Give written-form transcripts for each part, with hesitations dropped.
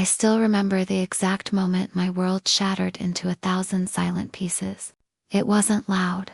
I still remember the exact moment my world shattered into 1,000 silent pieces. It wasn't loud.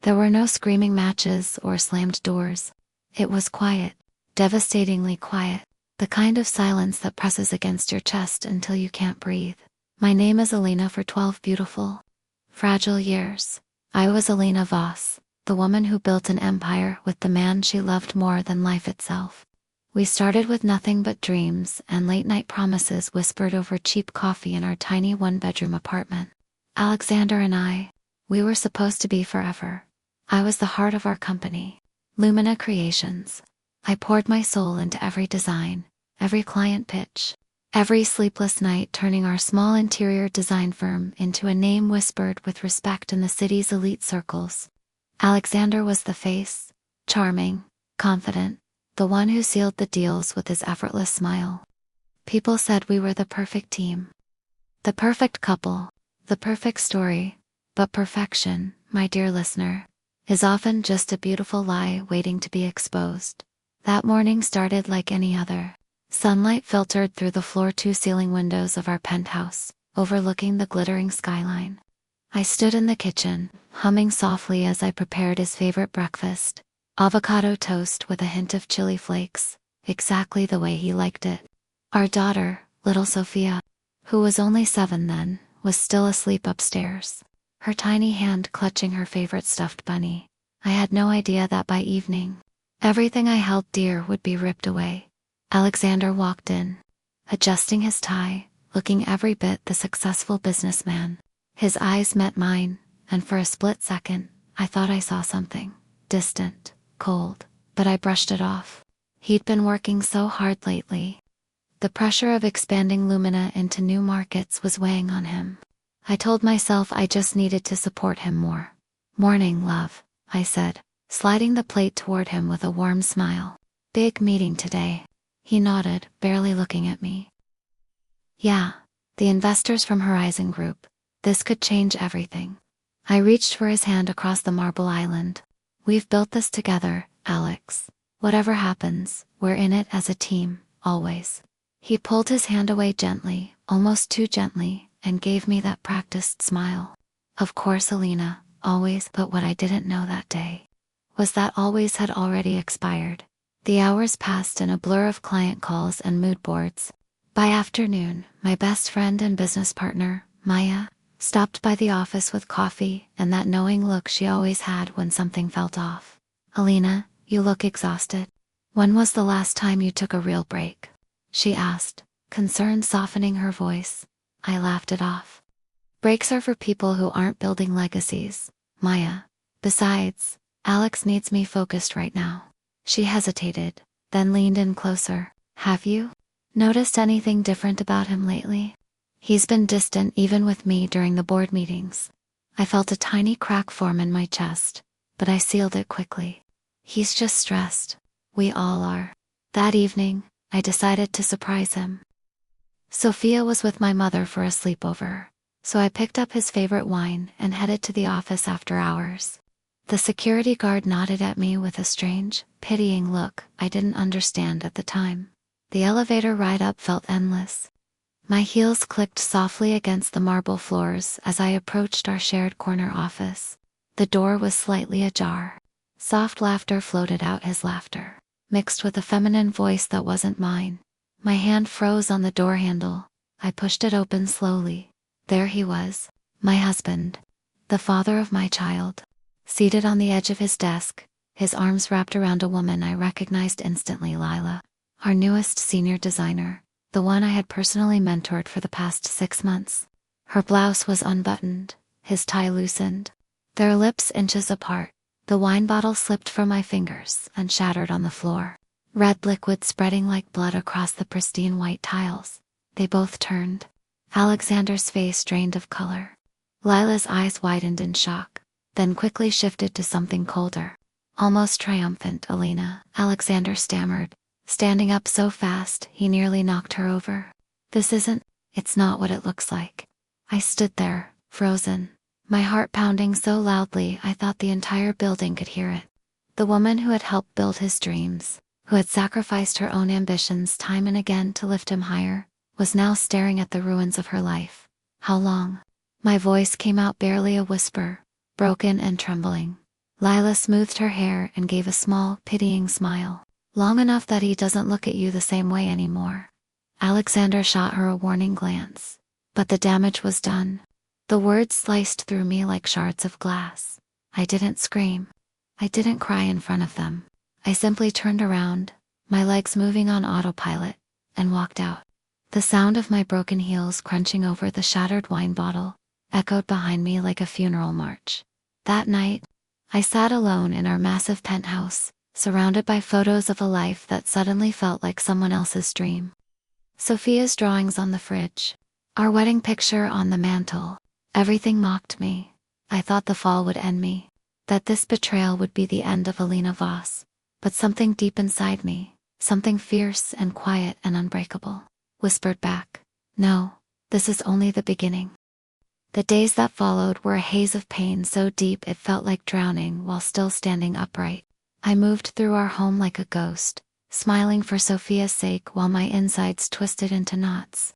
There were no screaming matches or slammed doors. It was quiet, devastatingly quiet, the kind of silence that presses against your chest until you can't breathe. My name is Alina for 12 beautiful, fragile years. I was Alina Voss, the woman who built an empire with the man she loved more than life itself. We started with nothing but dreams and late-night promises whispered over cheap coffee in our tiny one-bedroom apartment. Alexander and we were supposed to be forever. I was the heart of our company, Lumina Creations. I poured my soul into every design, every client pitch, every sleepless night, turning our small interior design firm into a name whispered with respect in the city's elite circles. Alexander was the face, charming, confident, the one who sealed the deals with his effortless smile. People said we were the perfect team, the perfect couple, the perfect story, but perfection, my dear listener, is often just a beautiful lie waiting to be exposed. That morning started like any other. Sunlight filtered through the floor-to-ceiling windows of our penthouse, overlooking the glittering skyline. I stood in the kitchen, humming softly as I prepared his favorite breakfast, avocado toast with a hint of chili flakes, exactly the way he liked it. Our daughter, little Sophia, who was only 7 then, was still asleep upstairs, her tiny hand clutching her favorite stuffed bunny. I had no idea that by evening, everything I held dear would be ripped away. Alexander walked in, adjusting his tie, looking every bit the successful businessman. His eyes met mine, and for a split second, I thought I saw something distant, cold, but I brushed it off. He'd been working so hard lately. The pressure of expanding Lumina into new markets was weighing on him. I told myself I just needed to support him more. "Morning, love," I said, sliding the plate toward him with a warm smile. "Big meeting today." He nodded, barely looking at me. "Yeah, the investors from Horizon Group. This could change everything." I reached for his hand across the marble island. "We've built this together, Alex. Whatever happens, we're in it as a team, always." He pulled his hand away gently, almost too gently, and gave me that practiced smile. Of course, Alina, always, but what I didn't know that day was that always had already expired. The hours passed in a blur of client calls and mood boards. By afternoon, my best friend and business partner, Maya, stopped by the office with coffee and that knowing look she always had when something felt off. "Alina, you look exhausted. When was the last time you took a real break?" she asked, concern softening her voice. I laughed it off. "Breaks are for people who aren't building legacies, Maya. Besides, Alex needs me focused right now." She hesitated, then leaned in closer. "Have you noticed anything different about him lately?" "He's been distant even with me during the board meetings." I felt a tiny crack form in my chest, but I sealed it quickly. "He's just stressed. We all are." That evening, I decided to surprise him. Sophia was with my mother for a sleepover, so I picked up his favorite wine and headed to the office after hours. The security guard nodded at me with a strange, pitying look I didn't understand at the time. The elevator ride up felt endless. My heels clicked softly against the marble floors as I approached our shared corner office. The door was slightly ajar. Soft laughter floated out his laughter, mixed with a feminine voice that wasn't mine. My hand froze on the door handle. I pushed it open slowly. There he was, my husband, the father of my child, seated on the edge of his desk, his arms wrapped around a woman I recognized instantly. Lila, our newest senior designer, the one I had personally mentored for the past 6 months. Her blouse was unbuttoned, his tie loosened, their lips inches apart. The wine bottle slipped from my fingers and shattered on the floor, red liquid spreading like blood across the pristine white tiles. They both turned. Alexander's face drained of color. Lila's eyes widened in shock, then quickly shifted to something colder. "Almost triumphant, Alina," Alexander stammered, standing up so fast he nearly knocked her over. It's not what it looks like." I stood there, frozen, my heart pounding so loudly I thought the entire building could hear it. The woman who had helped build his dreams, who had sacrificed her own ambitions time and again to lift him higher, was now staring at the ruins of her life. How long? My voice came out barely a whisper, broken and trembling. Lila smoothed her hair and gave a small, pitying smile. Long enough that he doesn't look at you the same way anymore. Alexander shot her a warning glance. But the damage was done. The words sliced through me like shards of glass. I didn't scream. I didn't cry in front of them. I simply turned around, my legs moving on autopilot, and walked out. The sound of my broken heels crunching over the shattered wine bottle echoed behind me like a funeral march. That night, I sat alone in our massive penthouse, surrounded by photos of a life that suddenly felt like someone else's dream. Sophia's drawings on the fridge, our wedding picture on the mantle, everything mocked me. I thought the fall would end me, that this betrayal would be the end of Alina Voss. But something deep inside me, something fierce and quiet and unbreakable, whispered back, no, this is only the beginning. The days that followed were a haze of pain so deep it felt like drowning while still standing upright. I moved through our home like a ghost, smiling for Sophia's sake while my insides twisted into knots.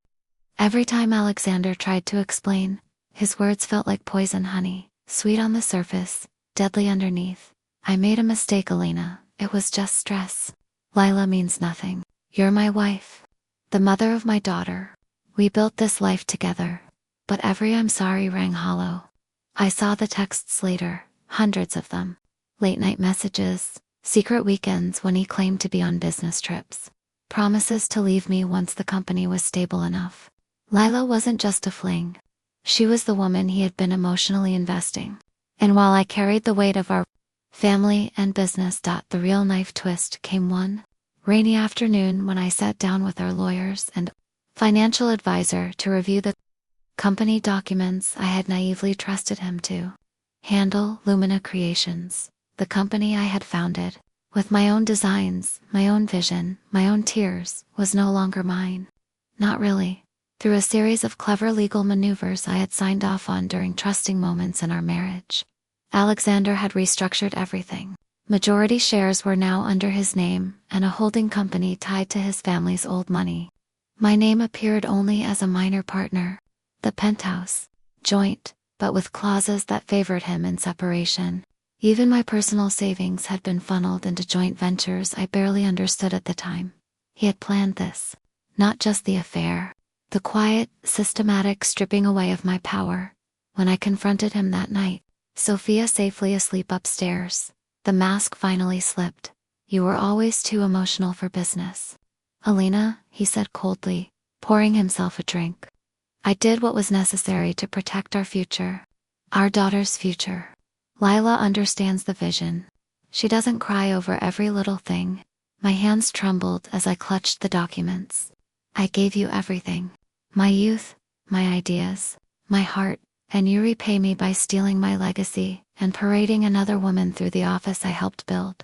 Every time Alexander tried to explain, his words felt like poison honey, sweet on the surface, deadly underneath. I made a mistake, Alina. It was just stress. Lila means nothing. You're my wife. The mother of my daughter. We built this life together. But every I'm sorry rang hollow. I saw the texts later, hundreds of them. Late night messages, secret weekends when he claimed to be on business trips. Promises to leave me once the company was stable enough. Lila wasn't just a fling. She was the woman he had been emotionally investing. And while I carried the weight of our family and business, the real knife twist came one rainy afternoon when I sat down with our lawyers and financial advisor to review the company documents I had naively trusted him to handle. Lumina Creations, the company I had founded, with my own designs, my own vision, my own tears, was no longer mine. Not really. Through a series of clever legal maneuvers I had signed off on during trusting moments in our marriage, Alexander had restructured everything. Majority shares were now under his name, and a holding company tied to his family's old money. My name appeared only as a minor partner. The penthouse, joint, but with clauses that favored him in separation. Even my personal savings had been funneled into joint ventures I barely understood at the time. He had planned this. Not just the affair. The quiet, systematic stripping away of my power. When I confronted him that night, Sophia safely asleep upstairs, the mask finally slipped. You were always too emotional for business. Alina, he said coldly, pouring himself a drink. I did what was necessary to protect our future. Our daughter's future. Lila understands the vision. She doesn't cry over every little thing. My hands trembled as I clutched the documents. I gave you everything. My youth, my ideas, my heart, and you repay me by stealing my legacy and parading another woman through the office I helped build.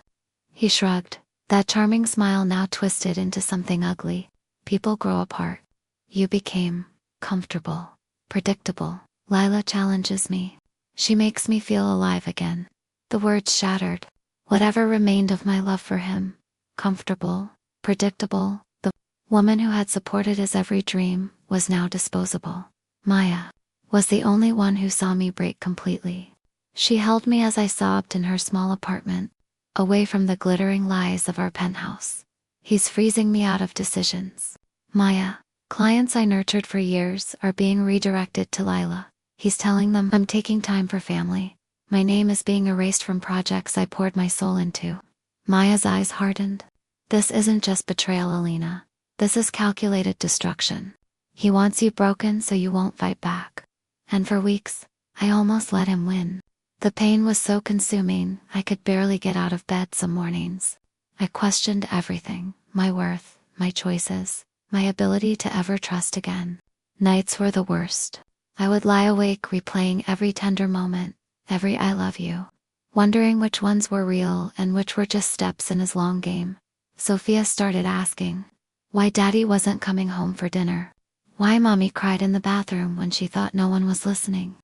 He shrugged, that charming smile now twisted into something ugly. People grow apart. You became comfortable, predictable. Lila challenges me. She makes me feel alive again. The words shattered whatever remained of my love for him. Comfortable, predictable. The woman who had supported his every dream was now disposable. Maya was the only one who saw me break completely. She held me as I sobbed in her small apartment, away from the glittering lies of our penthouse. He's freezing me out of decisions. Maya, clients I nurtured for years are being redirected to Lila. He's telling them I'm taking time for family. My name is being erased from projects I poured my soul into. Maya's eyes hardened. This isn't just betrayal, Alina. This is calculated destruction. He wants you broken so you won't fight back. And for weeks, I almost let him win. The pain was so consuming, I could barely get out of bed some mornings. I questioned everything, my worth, my choices, my ability to ever trust again. Nights were the worst. I would lie awake replaying every tender moment, every I love you, wondering which ones were real and which were just steps in his long game. Sophia started asking why Daddy wasn't coming home for dinner. Why Mommy cried in the bathroom when she thought no one was listening.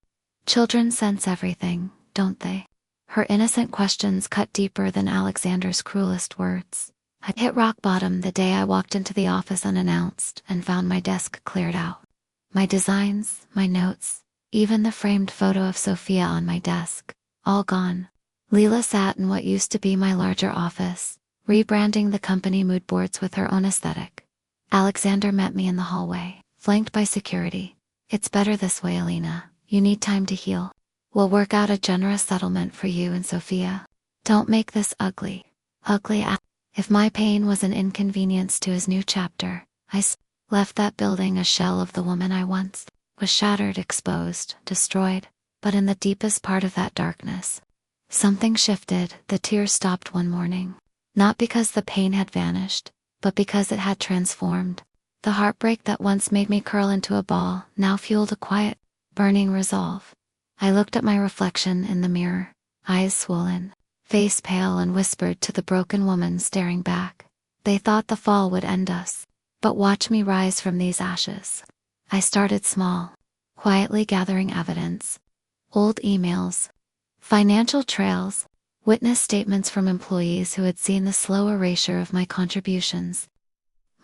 Children sense everything, don't they? Her innocent questions cut deeper than Alexander's cruelest words. I hit rock bottom the day I walked into the office unannounced and found my desk cleared out. My designs, my notes, even the framed photo of Sophia on my desk, all gone. Leela sat in what used to be my larger office, rebranding the company mood boards with her own aesthetic. Alexander met me in the hallway, flanked by security. "It's better this way, Alina. You need time to heal. We'll work out a generous settlement for you and Sophia. Don't make this ugly. If my pain was an inconvenience to his new chapter, I left that building a shell of the woman I once was, shattered, exposed, destroyed. But in the deepest part of that darkness, something shifted. The tears stopped one morning. Not because the pain had vanished, but because it had transformed. The heartbreak that once made me curl into a ball now fueled a quiet, burning resolve. I looked at my reflection in the mirror, eyes swollen, face pale, and whispered to the broken woman staring back. "They thought the fall would end us. But watch me rise from these ashes." I started small, quietly gathering evidence. Old emails, financial trails, witness statements from employees who had seen the slow erasure of my contributions.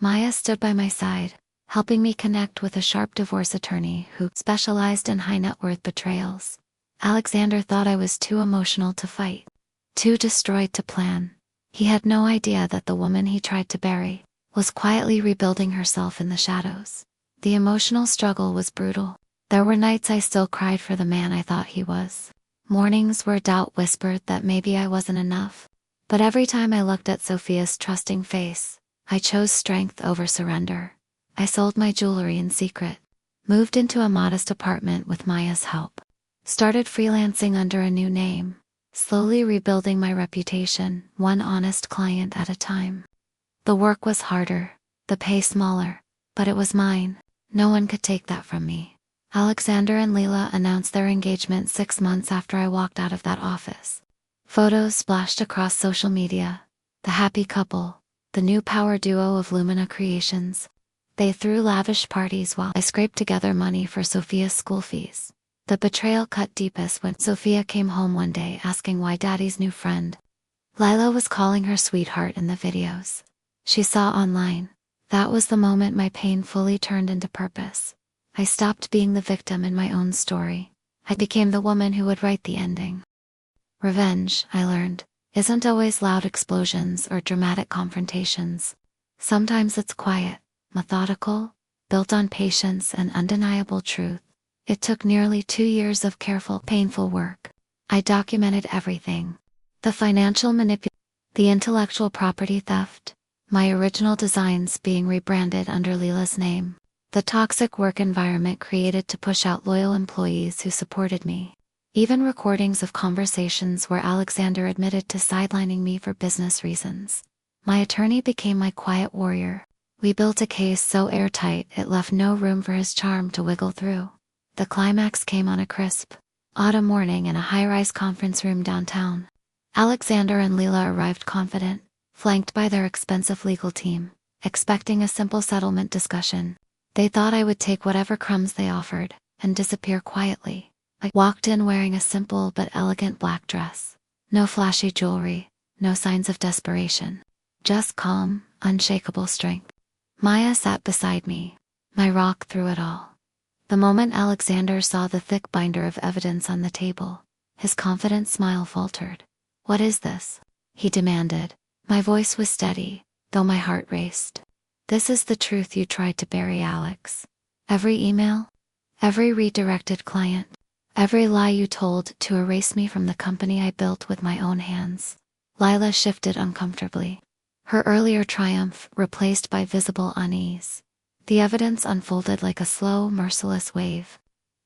Maya stood by my side, helping me connect with a sharp divorce attorney who specialized in high-net-worth betrayals. Alexander thought I was too emotional to fight, too destroyed to plan. He had no idea that the woman he tried to bury was quietly rebuilding herself in the shadows. The emotional struggle was brutal. There were nights I still cried for the man I thought he was. Mornings where doubt whispered that maybe I wasn't enough. But every time I looked at Sophia's trusting face, I chose strength over surrender. I sold my jewelry in secret, moved into a modest apartment with Maya's help, started freelancing under a new name, slowly rebuilding my reputation, one honest client at a time. The work was harder, the pay smaller, but it was mine. No one could take that from me. Alexander and Leela announced their engagement 6 months after I walked out of that office. Photos splashed across social media. The happy couple, the new power duo of Lumina Creations. They threw lavish parties while I scraped together money for Sophia's school fees. The betrayal cut deepest when Sophia came home one day asking why Daddy's new friend, Lila, was calling her sweetheart in the videos she saw online. That was the moment my pain fully turned into purpose. I stopped being the victim in my own story. I became the woman who would write the ending. Revenge, I learned, isn't always loud explosions or dramatic confrontations. Sometimes it's quiet, methodical, built on patience and undeniable truth. It took nearly 2 years of careful, painful work. I documented everything. The financial manipulation, the intellectual property theft, my original designs being rebranded under Leela's name, the toxic work environment created to push out loyal employees who supported me. Even recordings of conversations where Alexander admitted to sidelining me for business reasons. My attorney became my quiet warrior. We built a case so airtight it left no room for his charm to wiggle through. The climax came on a crisp autumn morning in a high-rise conference room downtown. Alexander and Leela arrived confident, flanked by their expensive legal team, expecting a simple settlement discussion. They thought I would take whatever crumbs they offered and disappear quietly. I walked in wearing a simple but elegant black dress. No flashy jewelry, no signs of desperation. Just calm, unshakable strength. Maya sat beside me, my rock through it all. The moment Alexander saw the thick binder of evidence on the table, his confident smile faltered. "What is this?" he demanded. My voice was steady, though my heart raced. "This is the truth you tried to bury, Alex. Every email, every redirected client, every lie you told to erase me from the company I built with my own hands." Lila shifted uncomfortably, her earlier triumph replaced by visible unease. The evidence unfolded like a slow, merciless wave.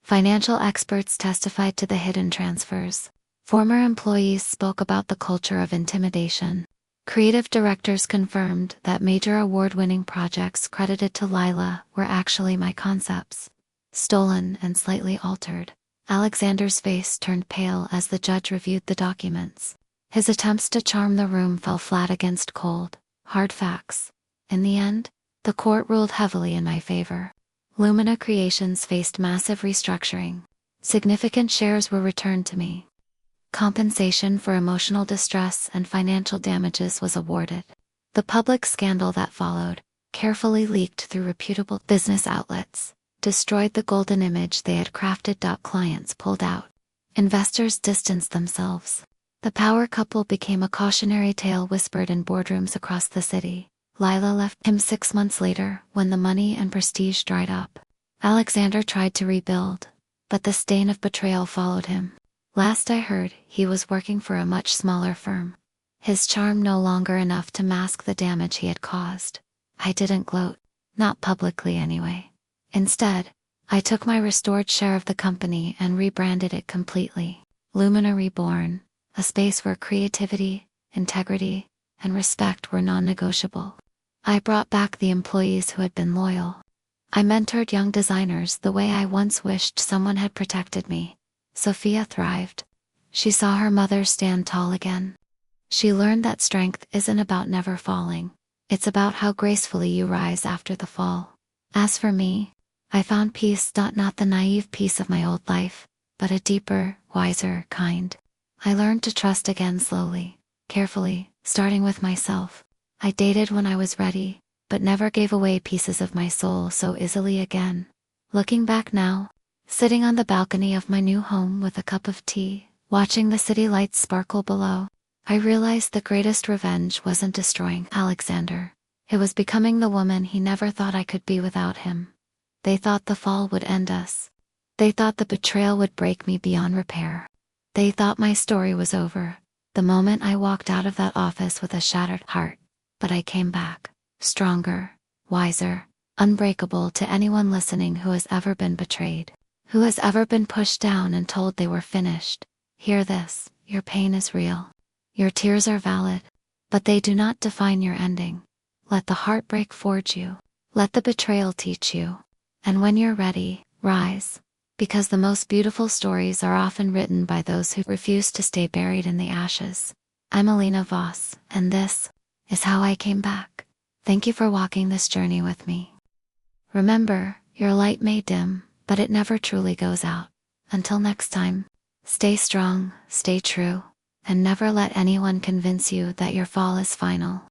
Financial experts testified to the hidden transfers. Former employees spoke about the culture of intimidation. Creative directors confirmed that major award-winning projects credited to Lila were actually my concepts. Stolen and slightly altered. Alexander's face turned pale as the judge reviewed the documents. His attempts to charm the room fell flat against cold, hard facts. In the end, the court ruled heavily in my favor. Lumina Creations faced massive restructuring. Significant shares were returned to me. Compensation for emotional distress and financial damages was awarded. The public scandal that followed, carefully leaked through reputable business outlets, destroyed the golden image they had crafted. Clients pulled out. Investors distanced themselves. The power couple became a cautionary tale whispered in boardrooms across the city. Lila left him 6 months later when the money and prestige dried up. Alexander tried to rebuild, but the stain of betrayal followed him. Last I heard, he was working for a much smaller firm. His charm no longer enough to mask the damage he had caused. I didn't gloat. Not publicly anyway. Instead, I took my restored share of the company and rebranded it completely. Lumina Reborn, a space where creativity, integrity, and respect were non-negotiable. I brought back the employees who had been loyal. I mentored young designers the way I once wished someone had protected me. Sophia thrived. She saw her mother stand tall again. She learned that strength isn't about never falling. It's about how gracefully you rise after the fall. As for me, I found peace, not the naive peace of my old life, but a deeper, wiser kind. I learned to trust again slowly, carefully, starting with myself. I dated when I was ready, but never gave away pieces of my soul so easily again. Looking back now, sitting on the balcony of my new home with a cup of tea, watching the city lights sparkle below, I realized the greatest revenge wasn't destroying Alexander. It was becoming the woman he never thought I could be without him. They thought the fall would end us. They thought the betrayal would break me beyond repair. They thought my story was over, the moment I walked out of that office with a shattered heart. But I came back, stronger, wiser, unbreakable. To anyone listening who has ever been betrayed, who has ever been pushed down and told they were finished, hear this: your pain is real. Your tears are valid, but they do not define your ending. Let the heartbreak forge you. Let the betrayal teach you. And when you're ready, rise. Because the most beautiful stories are often written by those who refuse to stay buried in the ashes. I'm Alina Voss, and this is how I came back. Thank you for walking this journey with me. Remember, your light may dim, but it never truly goes out. Until next time, stay strong, stay true, and never let anyone convince you that your fall is final.